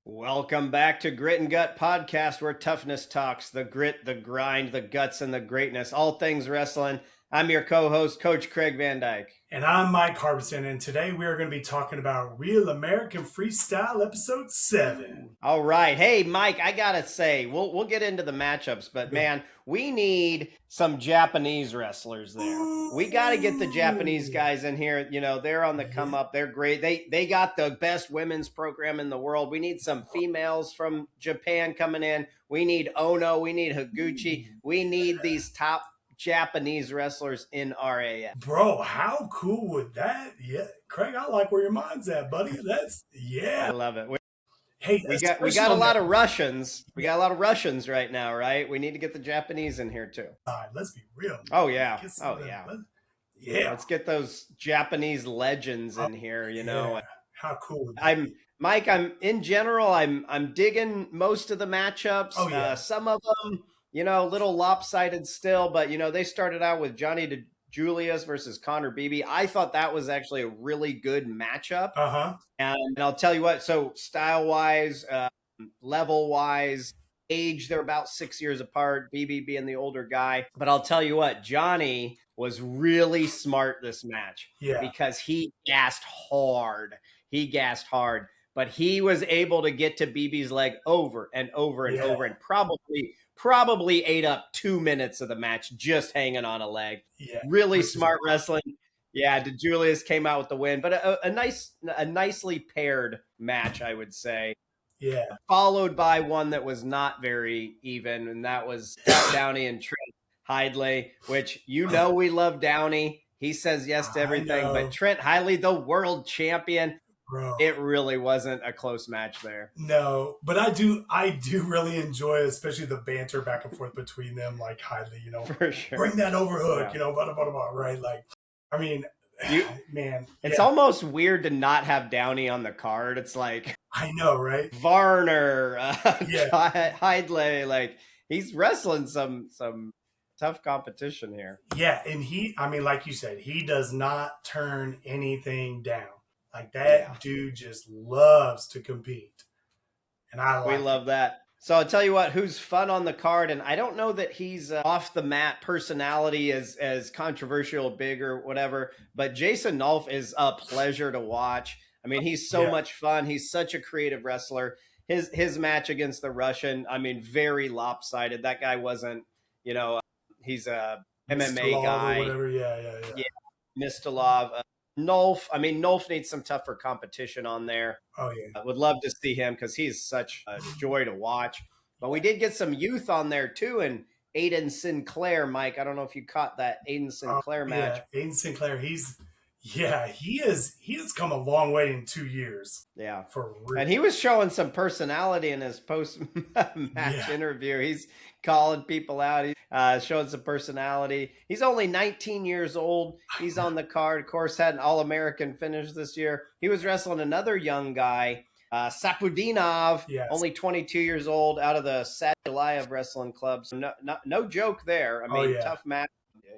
Welcome back to Grit and Gut Podcast, where toughness talks, the grit, the grind, the guts, and the greatness, all things wrestling. I'm your co-host, Coach Craig VanDyke. And I'm Mike Harbison, and today we are going to be talking about Real American Freestyle Episode 7. All right. Hey, Mike, I got to say, we'll get into the matchups, but man, we need some Japanese wrestlers there. We got to get the Japanese guys in here. You know, they're on the come up. They're great. They got the best women's program in the world. We need some females from Japan coming in. We need Ono. We need Higuchi. We need these top Japanese wrestlers in RAF. Bro, how cool would that? Yeah, Craig, I like where your mind's at, buddy. I love it. Hey, we got a lot of Russians. We got a lot of Russians right now, right? We need to get the Japanese in here too. Let's be real. Oh yeah. Yeah. Let's get those Japanese legends in here, you know. Yeah. How cool would that I'm in general, I'm digging most of the matchups. Oh, yeah. Some of them, you know, a little lopsided still, but you know, they started out with Johnny Julius versus Connor Beebe. I thought that was actually a really good matchup. And I'll tell you what, so style-wise, level-wise, age, they're about 6 years apart, Beebe being the older guy. But I'll tell you what, Johnny was really smart this match because he gassed hard. But he was able to get to Beebe's leg over and over and over and probably ate up 2 minutes of the match just hanging on a leg. Really smart wrestling. Yeah, DeJulius came out with the win, but a nicely paired match, I would say. Yeah. Followed by one that was not very even, and that was Downey and Trent Hidley, which you know we love Downey. He says yes to everything, but Trent Hidley, the world champion, bro, it really wasn't a close match there. No, but I do really enjoy, especially the banter back and forth between them, like Hidley, you know, for sure. Bring that overhook, you know, right? Like, I mean, man, it's almost weird to not have Downey on the card. It's like, I know, right? Varner, Hidley, like he's wrestling some tough competition here. Yeah, and I mean, like you said, he does not turn anything down. Like that dude just loves to compete. And we love that. So I'll tell you what, who's fun on the card, and I don't know that he's off the mat personality as controversial, big or whatever, but Jason Nolf is a pleasure to watch. I mean, he's so much fun. He's such a creative wrestler. His match against the Russian, I mean, very lopsided. That guy wasn't, you know, he's a MMA guy. Or whatever. Yeah. Mistalov. Nolf needs some tougher competition on there. Oh, yeah. I would love to see him because he's such a joy to watch. But we did get some youth on there, too, and Aiden Sinclair, Mike. I don't know if you caught that Aiden Sinclair match. Yeah, Aiden Sinclair, he has come a long way in 2 years. Yeah. For real. And he was showing some personality in his post-match interview. He's calling people out. He's showing some personality. He's only 19 years old. He's on the card. Of course, had an All-American finish this year. He was wrestling another young guy, Tazudinov, only 22 years old, out of the Sadulayev Wrestling Club. So no joke there. I mean, tough match,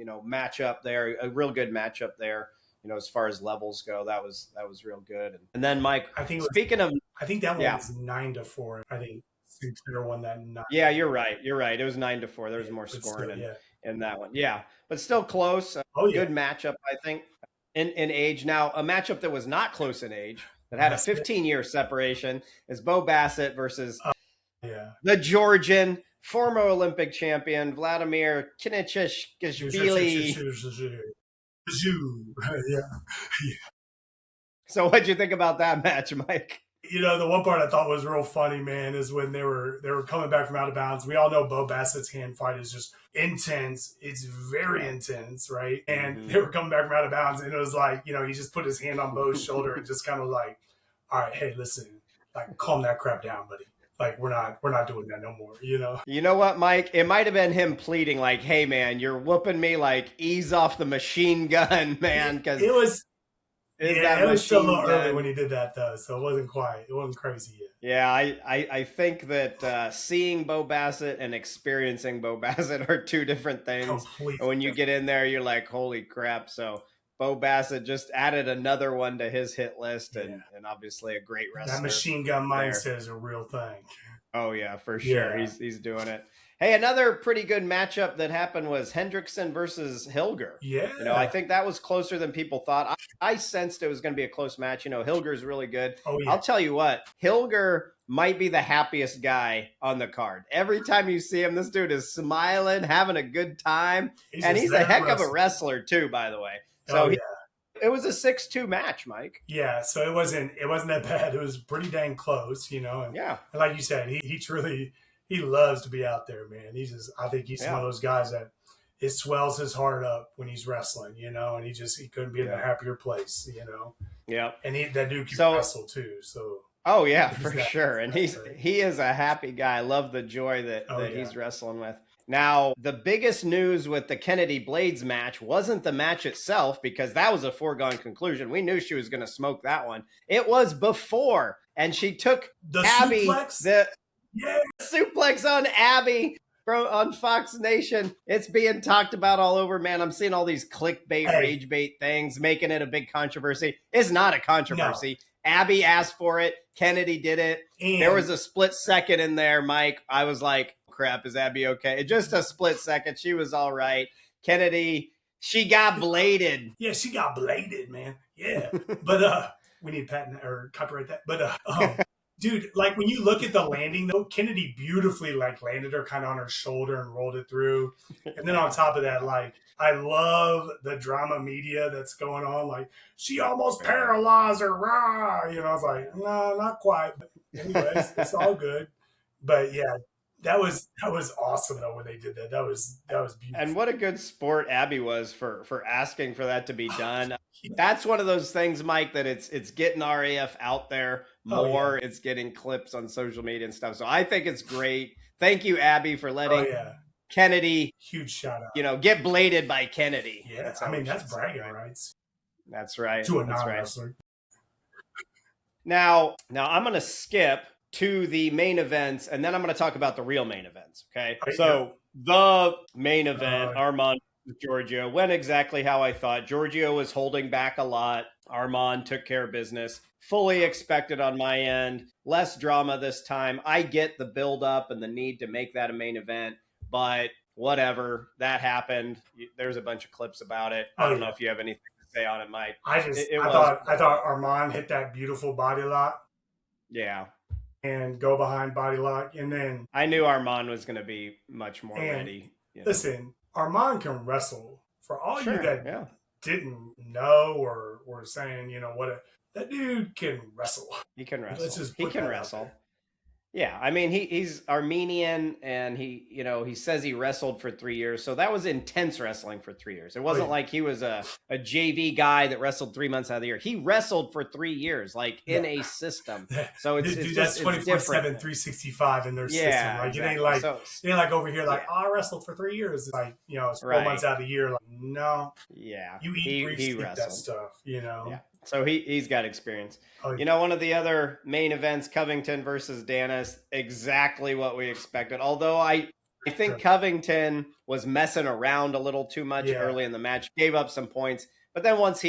matchup there. A real good matchup there. You know, as far as levels go, that was real good. And then, Mike, I think that one was 9-4. I think Sinclair won that 9. Yeah, you're right. It was 9-4. There was more scoring in that one. Yeah, but still close. Good matchup, I think, in age. Now, a matchup that was not close in age, that had a 15-year separation, is Bo Bassett versus the Georgian, former Olympic champion, Vladimir Keckeisen. So what'd you think about that match, Mike? You know, the one part I thought was real funny, man, is when they were coming back from out of bounds. We all know Bo Bassett's hand fight is just intense. It's very intense, right? And they were coming back from out of bounds, and it was like, you know, he just put his hand on Bo's shoulder and just kind of like, all right, hey, listen, like, calm that crap down, buddy. Like, we're not doing that no more, you know? You know what, Mike? It might have been him pleading, like, hey, man, you're whooping me, like, ease off the machine gun, man. Because it was still a little early when he did that, though, so it wasn't crazy yet. Yeah, I think that seeing Bo Bassett and experiencing Bo Bassett are two different things. Completely. When you get in there, you're like, holy crap. So Bo Bassett just added another one to his hit list, and obviously a great wrestler. That machine gun mindset is a real thing. Oh yeah, for sure. Yeah. He's doing it. Hey, another pretty good matchup that happened was Hendrickson versus Hilger. Yeah. I think that was closer than people thought. I sensed it was going to be a close match. Hilger's really good. Oh, yeah. I'll tell you what, Hilger might be the happiest guy on the card. Every time you see him, this dude is smiling, having a good time. And he's a heck of a wrestler too, by the way. So it was a 6-2 match, Mike. Yeah, so it wasn't that bad. It was pretty dang close, And like you said, he truly he loves to be out there, man. I think he's one of those guys that it swells his heart up when he's wrestling, and he couldn't be in a happier place, Yeah. And that dude can wrestle too, so. Oh yeah, for sure. And he is a happy guy. I love the joy that he's wrestling with. Now, the biggest news with the Kennedy Blades match wasn't the match itself, because that was a foregone conclusion. We knew she was going to smoke that one. It was before, and she took the Abby, suplex? the suplex on Abby on Fox Nation. It's being talked about all over, man. I'm seeing all these clickbait, rage bait things, making it a big controversy. It's not a controversy. No. Abby asked for it. Kennedy did it. And there was a split second in there, Mike. I was like, crap, is Abby okay? Just a split second. She was all right. Kennedy, she got bladed. Yeah, she got bladed, man. Yeah. But we need patent or copyright that. But dude, like when you look at the landing though, Kennedy beautifully landed her kind of on her shoulder and rolled it through. And then on top of that, I love the drama media that's going on. Like, she almost paralyzed her, rah. I was like, no, not quite. But anyways, it's all good. But yeah, that was awesome though when they did that. That was beautiful. And what a good sport Abby was for asking for that to be done. That's one of those things, Mike, that it's getting RAF out there more. It's getting clips on social media and stuff. So I think it's great. Thank you, Abby, for letting Kennedy, huge shout out, get bladed by Kennedy. Yeah, that's bragging rights. That's right. To a non-wrestler. Right. Now I'm going to skip to the main events, and then I'm going to talk about the real main events. Okay. So the main event, Armand Giorgio, went exactly how I thought. Giorgio was holding back a lot. Armand took care of business. Fully expected on my end. Less drama this time. I get the build up and the need to make that a main event, but whatever, that happened. There's a bunch of clips about it. I don't know if you have anything to say on it, Mike. I thought Armand hit that beautiful body lock. Yeah. And go behind body lock. And then I knew Armand was going to be much more ready. Listen, Armand can wrestle. For all you that didn't know or were saying, that dude can wrestle. He can wrestle. He can wrestle. Yeah, I mean, he's Armenian, and he says he wrestled for 3 years. So that was intense wrestling for 3 years. It wasn't like he was a JV guy that wrestled 3 months out of the year. He wrestled for 3 years, in a system. So it's dude, just 24/7, 365 in their system. Exactly. It ain't like over here, I wrestled for 3 years. It's 4 months out of the year. No. Yeah. You eat, breathe, sleep that stuff, Yeah. So he's got experience. One of the other main events, Covington versus Dennis, exactly what we expected. Although I think Covington was messing around a little too much early in the match, gave up some points. But then once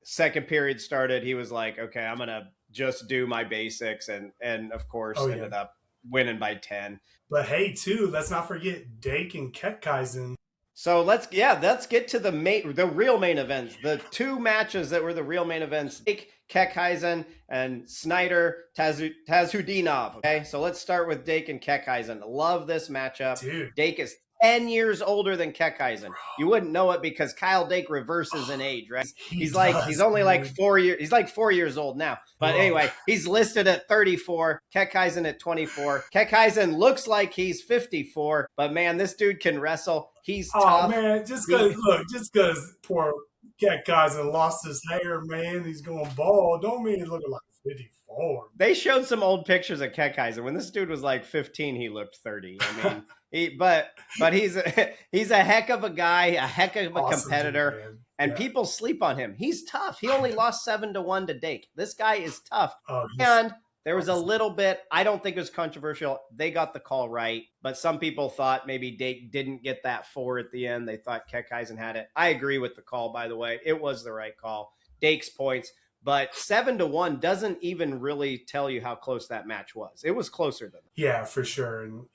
second period started, he was like, okay, I'm going to just do my basics. And of course, ended up winning by 10. But hey, too, let's not forget Dake and Keckeisen. So let's get to the real main events. The two matches that were the real main events: Dake, Keckeisen, and Snyder, Tazudinov. Okay, so let's start with Dake and Keckeisen. Love this matchup. Dude. Dake is 10 years older than Keckeisen. You wouldn't know it because Kyle Dake reverses in age, right? He's only like 4 years. He's like 4 years old now. But anyway, he's listed at 34. Keckeisen at 24. Keckeisen looks like he's 54, but man, this dude can wrestle. He's tough. Oh man, just because poor Keckeisen lost his hair, man, he's going bald. Don't mean he's looking like 54. They showed some old pictures of Keckeisen. When this dude was like 15, he looked 30. I mean, but he's a heck of a guy, a heck of a competitor, dude, and people sleep on him. He's tough. He only lost 7-1 to Dake. This guy is tough, and There was a little bit, I don't think it was controversial. They got the call right, but some people thought maybe Dake didn't get that 4 at the end. They thought Keckeisen had it. I agree with the call, by the way. It was the right call. Dake's points, but 7-1 doesn't even really tell you how close that match was. It was closer than that. Yeah, for sure. And,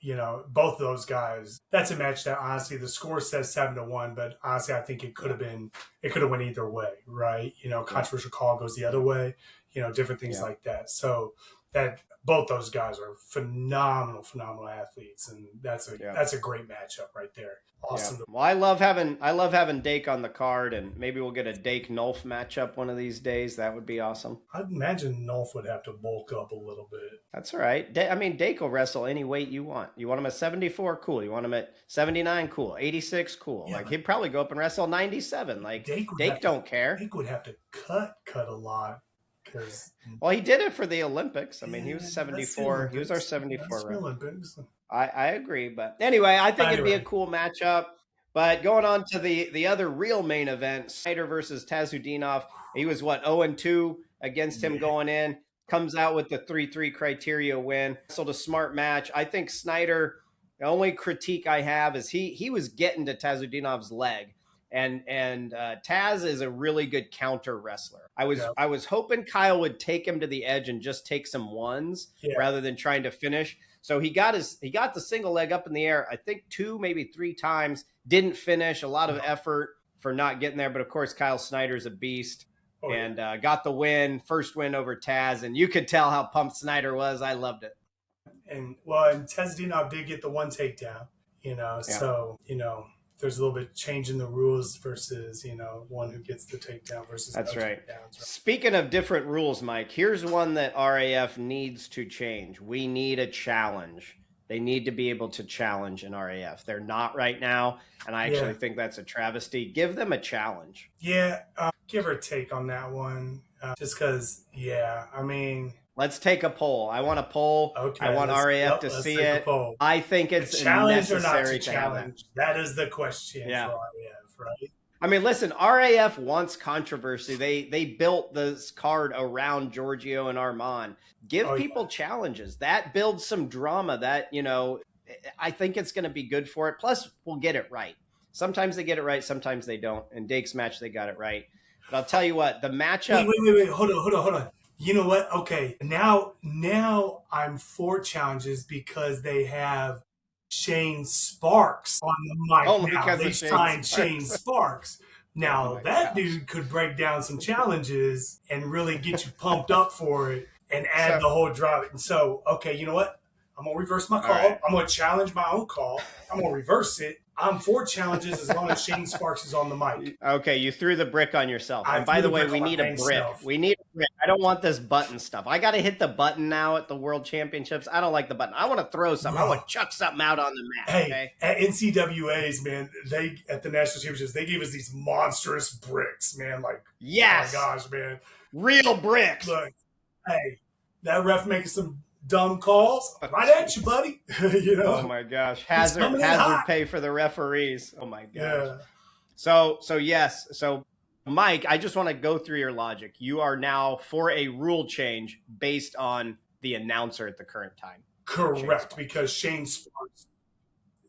both those guys, that's a match that honestly the score says 7-1, but honestly, I think it could have went either way, right? Controversial call goes the other way, different things like that. So that both those guys are phenomenal athletes. And that's a great matchup right there. Awesome. Yeah. Well, I love having Dake on the card, and maybe we'll get a Dake Nolf matchup one of these days. That would be awesome. I'd imagine Nolf would have to bulk up a little bit. That's all right. Dake will wrestle any weight you want. You want him at 74, cool. You want him at 79, cool. 86, cool. Yeah, he'd probably go up and wrestle 97. Dake don't care. Dake would have to cut a lot. Well, he did it for the Olympics. He was 74. He was our 74. Olympics. I agree, but anyway, I think it'd be a cool matchup. But going on to the other real main event, Snyder versus Tazudinov. He was 0-2 against him going in. Comes out with the 3-3 criteria win. So a smart match. I think Snyder. The only critique I have is he was getting to Tazudinov's leg. And Taz is a really good counter wrestler. I was hoping Kyle would take him to the edge and just take some ones rather than trying to finish. So he got the single leg up in the air, I think 2, maybe 3 times. Didn't finish. A lot of effort for not getting there. But of course, Kyle Snyder's a beast and got the win, first win over Taz. And you could tell how pumped Snyder was. I loved it. And Tazudinov did get the one takedown. So there's a little bit change in the rules versus, one who gets the takedown versus that's no right. takedowns. Speaking of different rules, Mike, here's one that RAF needs to change. We need a challenge. They need to be able to challenge in RAF. They're not right now, and I actually think that's a travesty. Give them a challenge. Yeah, give or take on that one. Just because, let's take a poll. I want a poll. Okay, I want RAF to see it. I think it's challenge necessary or not to challenge. That is the question for RAF, right? Listen, RAF wants controversy. They built this card around Giorgio and Armand. Give people challenges. That builds some drama. That, I think it's going to be good for it. Plus, we'll get it right. Sometimes they get it right. Sometimes they don't. In Dake's match, they got it right. But I'll tell you what, the matchup. Wait. Hold on. You know what? Okay, now I'm for challenges because they have Shane Sparks on the mic now. They signed Shane Sparks. Now that dude could break down some challenges and really get you pumped up for it and add the whole drama. And so, okay, you know what? I'm going to reverse my call. Right. I'm going to challenge my own call. I'm going to reverse it. I'm for challenges as long as Shane Sparks is on the mic. Okay, you threw the brick on yourself. And by the way, we need a brick. We need a brick. I don't want this button stuff. I got to hit the button now at the World Championships. I don't like the button. I want to throw something. I want to chuck something out on the mat. Hey, okay? At NCWAs, man, at the National Championships, they gave us these monstrous bricks, man. Yes. Oh my gosh, man. Real bricks. Look, hey, that ref making some dumb calls right at you, buddy. Oh my gosh, hazard pay for the referees. Oh my gosh. Yeah. So yes. So Mike, I just want to go through your logic. You are now for a rule change based on the announcer at the current time. Correct, because Shane Sparks,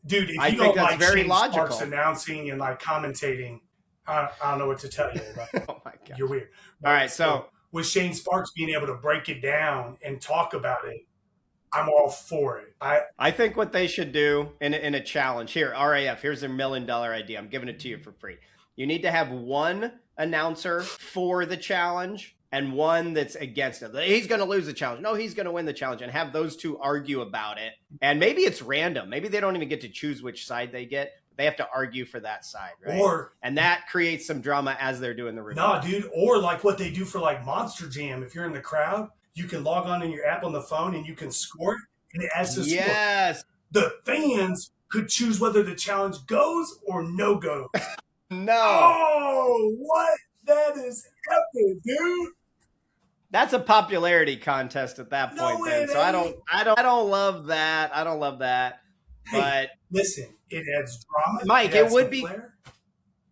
dude. If you don't like Shane Sparks announcing and commentating, I don't know what to tell you. Oh my god, you're weird. All right, so with Shane Sparks being able to break it down and talk about it, I'm all for it. I think what they should do in a challenge here, RAF, here's a $1 million idea. I'm giving it to you for free. You need to have one announcer for the challenge and one that's against it. He's going to lose the challenge. No, he's going to win the challenge, and have those two argue about it. And maybe it's random. Maybe they don't even get to choose which side they get. They have to argue for that side, right? And that creates some drama as they're doing the review. Nah, dude. Or like what they do for Monster Jam. If you're in the crowd, you can log on in your app on the phone and you can score it, and it adds to the score. Yes. The fans could choose whether the challenge goes or no goes. No. Oh, what? That is epic, dude. That's a popularity contest at that point. So I don't love that. I don't love that. Hey, but listen, it adds drama. Mike, it would be.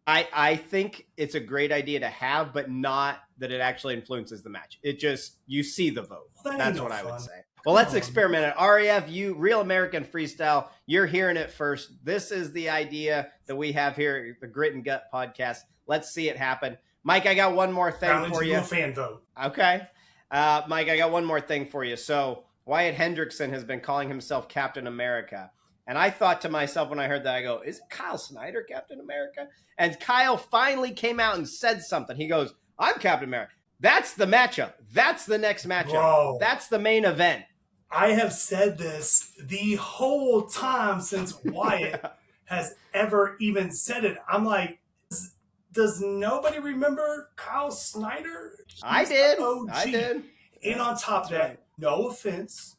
I think it's a great idea to have, but not that it actually influences the match. It just, you see the vote. Well, that's what I would say. Well, let's experiment it. RAF, you Real American Freestyle, you're hearing it first. This is the idea that we have here at the Grit and Gut podcast. Let's see it happen. Mike, I got one more thing for you. A fan vote. Okay. Mike, I got one more thing for you. So Wyatt Hendrickson has been calling himself Captain America. And I thought to myself when I heard that, I go, isn't Kyle Snyder Captain America? And Kyle finally came out and said something. He goes, I'm Captain America. That's the matchup. That's the next matchup. Bro, that's the main event. I have said this the whole time since Wyatt has ever even said it. I'm like, does nobody remember Kyle Snyder? I did. I did. And on top of that, no offense,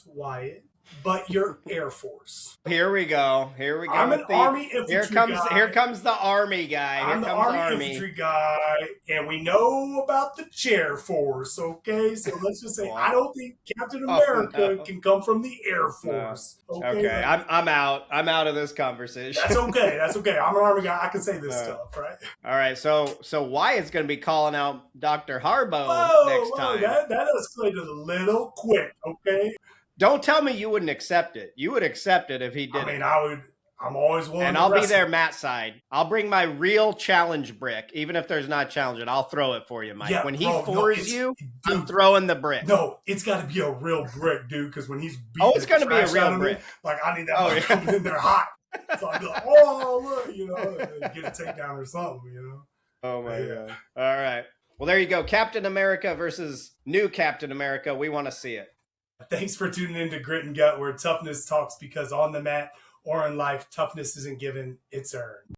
Wyatt, but you're Air Force. Here we go. I'm an Army infantry guy. Here comes the Army guy. I'm the Army infantry guy, and we know about the chair force, okay? So let's just say I don't think Captain America can come from the Air Force. Okay. I'm out. I'm out of this conversation. That's okay. I'm an Army guy. I can say this stuff, right? All right. So Wyatt's going to be calling out Dr. Harbo next time. That escalated a little quick, okay? Don't tell me you wouldn't accept it. You would accept it if he did. I mean, I would. I'm always willing. And I'll be there, Matt's side. I'll bring my real challenge brick, even if there's not challenge it. I'll throw it for you, Mike. Yeah, when he fours you, dude, I'm throwing the brick. No, it's got to be a real brick, dude. Because when he's beating it's going to be a real brick. Like I need that coming in there hot. So I'll be like, oh look, get a takedown or something, Oh my god! All right. Well, there you go. Captain America versus new Captain America. We want to see it. Thanks for tuning in to Grit and Gut, where toughness talks, because on the mat or in life, toughness isn't given, it's earned.